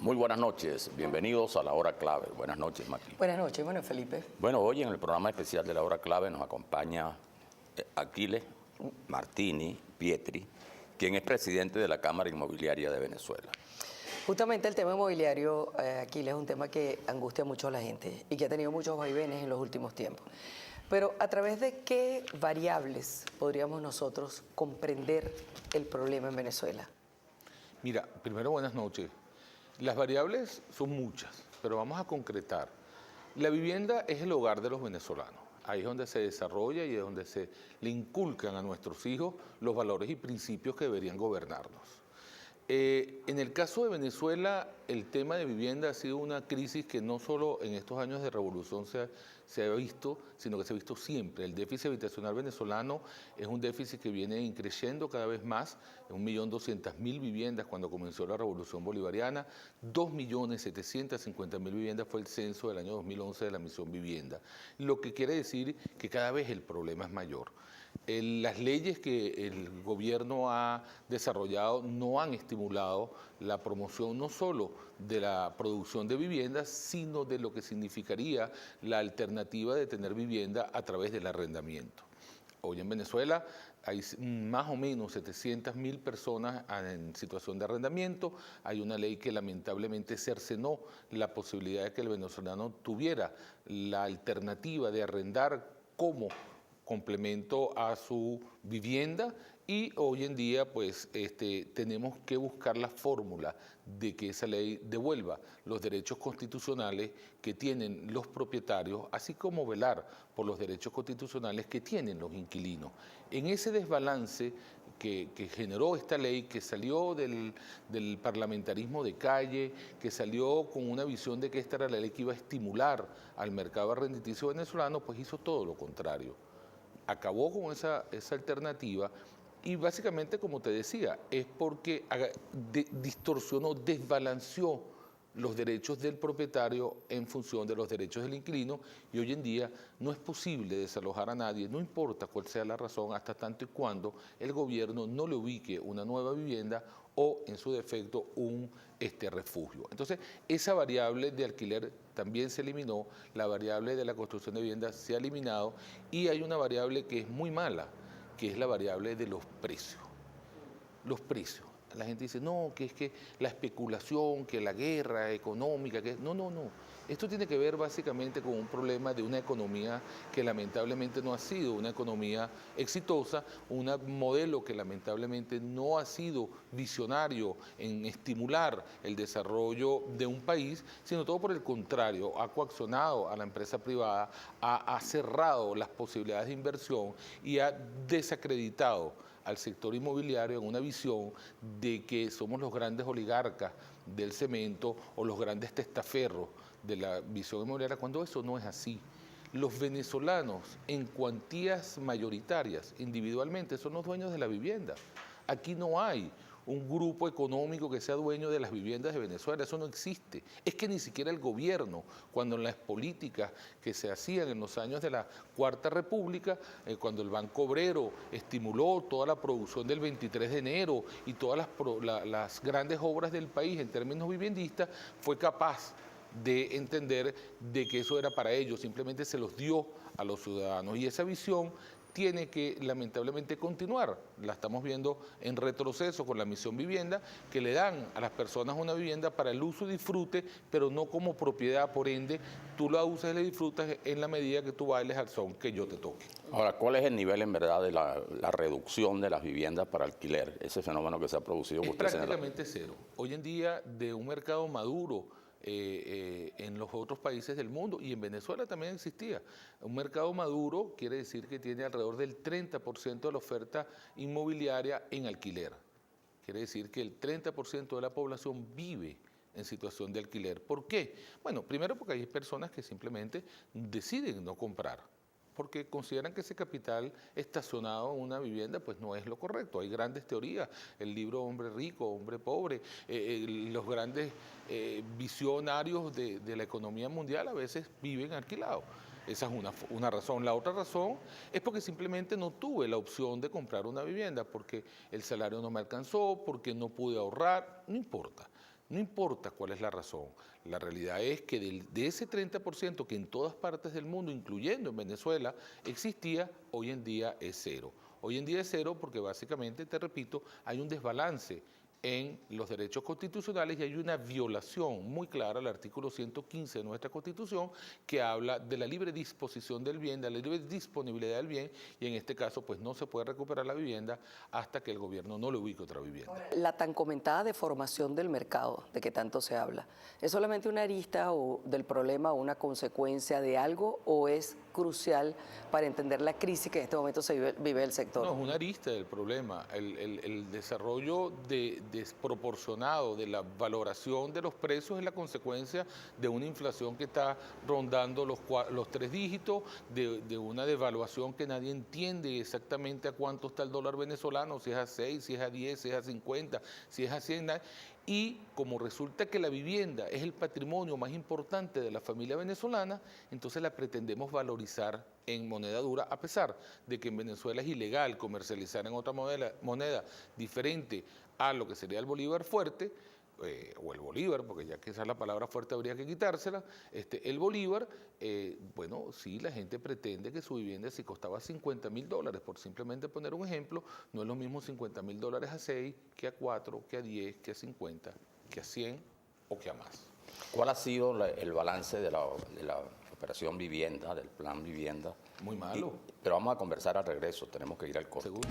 Muy buenas noches, bienvenidos a La Hora Clave. Buenas noches, Mati. Buenas noches, bueno, Felipe. Bueno, hoy en el programa especial de La Hora Clave nos acompaña Aquiles Martini Pietri, quien es presidente de la Cámara Inmobiliaria de Venezuela. Justamente el tema inmobiliario, Aquiles, es un tema que angustia mucho a la gente y que ha tenido muchos vaivenes en los últimos tiempos. Pero ¿a través de qué variables podríamos nosotros comprender el problema en Venezuela? Mira, primero buenas noches. Las variables son muchas, pero vamos a concretar. La vivienda es el hogar de los venezolanos. Ahí es donde se desarrolla y es donde se le inculcan a nuestros hijos los valores y principios que deberían gobernarnos. En el caso de Venezuela, el tema de vivienda ha sido una crisis que no solo en estos años de revolución se ha visto, sino que se ha visto siempre. El déficit habitacional venezolano es un déficit que viene creciendo cada vez más, 1.200.000 viviendas cuando comenzó la revolución bolivariana, 2.750.000 viviendas fue el censo del año 2011 de la Misión Vivienda, lo que quiere decir que cada vez el problema es mayor. Las leyes que el gobierno ha desarrollado no han estimulado la promoción no solo de la producción de viviendas, sino de lo que significaría la alternativa de tener vivienda a través del arrendamiento. Hoy en Venezuela hay más o menos 700.000 personas en situación de arrendamiento. Hay una ley que lamentablemente cercenó la posibilidad de que el venezolano tuviera la alternativa de arrendar como complemento a su vivienda, y hoy en día pues tenemos que buscar la fórmula de que esa ley devuelva los derechos constitucionales que tienen los propietarios, así como velar por los derechos constitucionales que tienen los inquilinos. En ese desbalance que generó esta ley, que salió del parlamentarismo de calle, que salió con una visión de que esta era la ley que iba a estimular al mercado arrendaticio venezolano, pues hizo todo lo contrario. Acabó con esa alternativa y básicamente, como te decía, es porque distorsionó, desbalanceó los derechos del propietario en función de los derechos del inquilino, y hoy en día no es posible desalojar a nadie, no importa cuál sea la razón, hasta tanto y cuando el gobierno no le ubique una nueva vivienda o, en su defecto, un refugio. Entonces, esa variable de alquiler también se eliminó, la variable de la construcción de viviendas se ha eliminado, y hay una variable que es muy mala, que es la variable de los precios. Los precios. La gente dice, no, que es que la especulación, que la guerra económica, que no. Esto tiene que ver básicamente con un problema de una economía que lamentablemente no ha sido una economía exitosa, un modelo que lamentablemente no ha sido visionario en estimular el desarrollo de un país, sino todo por el contrario, ha coaccionado a la empresa privada, ha cerrado las posibilidades de inversión y ha desacreditado al sector inmobiliario en una visión de que somos los grandes oligarcas del cemento o los grandes testaferros de la visión inmobiliaria, cuando eso no es así. Los venezolanos en cuantías mayoritarias, individualmente, son los dueños de la vivienda. Aquí no hay un grupo económico que sea dueño de las viviendas de Venezuela, eso no existe. Es que ni siquiera el gobierno, cuando en las políticas que se hacían en los años de la Cuarta República, cuando el Banco Obrero estimuló toda la producción del 23 de enero y todas las grandes obras del país en términos viviendistas, fue capaz de entender de que eso era para ellos, simplemente se los dio a los ciudadanos, y esa visión tiene que lamentablemente continuar. La estamos viendo en retroceso con la Misión Vivienda, que le dan a las personas una vivienda para el uso y disfrute, pero no como propiedad. Por ende, tú la usas y la disfrutas en la medida que tú bailes al son que yo te toque. Ahora, ¿cuál es el nivel en verdad de la reducción de las viviendas para alquiler? Ese fenómeno que se ha producido. Es prácticamente cero. Hoy en día, de un mercado maduro, en los otros países del mundo, y en Venezuela también existía. Un mercado maduro quiere decir que tiene alrededor del 30% de la oferta inmobiliaria en alquiler. Quiere decir que el 30% de la población vive en situación de alquiler. ¿Por qué? Bueno, primero porque hay personas que simplemente deciden no comprar, porque consideran que ese capital estacionado en una vivienda pues no es lo correcto. Hay grandes teorías, el libro Hombre Rico, Hombre Pobre, los grandes visionarios de la economía mundial a veces viven alquilados. Esa es una razón. La otra razón es porque simplemente no tuve la opción de comprar una vivienda, porque el salario no me alcanzó, porque no pude ahorrar, no importa. No importa cuál es la razón. La realidad es que de ese 30% que en todas partes del mundo, incluyendo en Venezuela, existía, hoy en día es cero. Hoy en día es cero porque básicamente, te repito, hay un desbalance en los derechos constitucionales y hay una violación muy clara al artículo 115 de nuestra Constitución que habla de la libre disposición del bien, de la libre disponibilidad del bien y en este caso pues no se puede recuperar la vivienda hasta que el gobierno no le ubique otra vivienda. La tan comentada deformación del mercado, de que tanto se habla, ¿es solamente una arista o del problema o una consecuencia de algo o es crucial para entender la crisis que en este momento se vive el sector? No, es una arista del problema. El desarrollo desproporcionado de la valoración de los precios es la consecuencia de una inflación que está rondando los 3 dígitos, de una devaluación que nadie entiende exactamente a cuánto está el dólar venezolano, si es a 6, si es a 10, si es a 50, si es a 100. Y como resulta que la vivienda es el patrimonio más importante de la familia venezolana, entonces la pretendemos valorizar en moneda dura, a pesar de que en Venezuela es ilegal comercializar en otra moneda diferente a lo que sería el bolívar fuerte, o el bolívar, porque ya que esa es la palabra fuerte habría que quitársela, el bolívar, bueno, sí, la gente pretende que su vivienda si costaba $50.000, por simplemente poner un ejemplo, no es lo mismo $50.000 a 6, que a 4, que a 10, que a 50, que a 100 o que a más. ¿Cuál ha sido el balance de la operación vivienda, del plan vivienda? Muy malo. Pero vamos a conversar al regreso, tenemos que ir al corte. Seguro.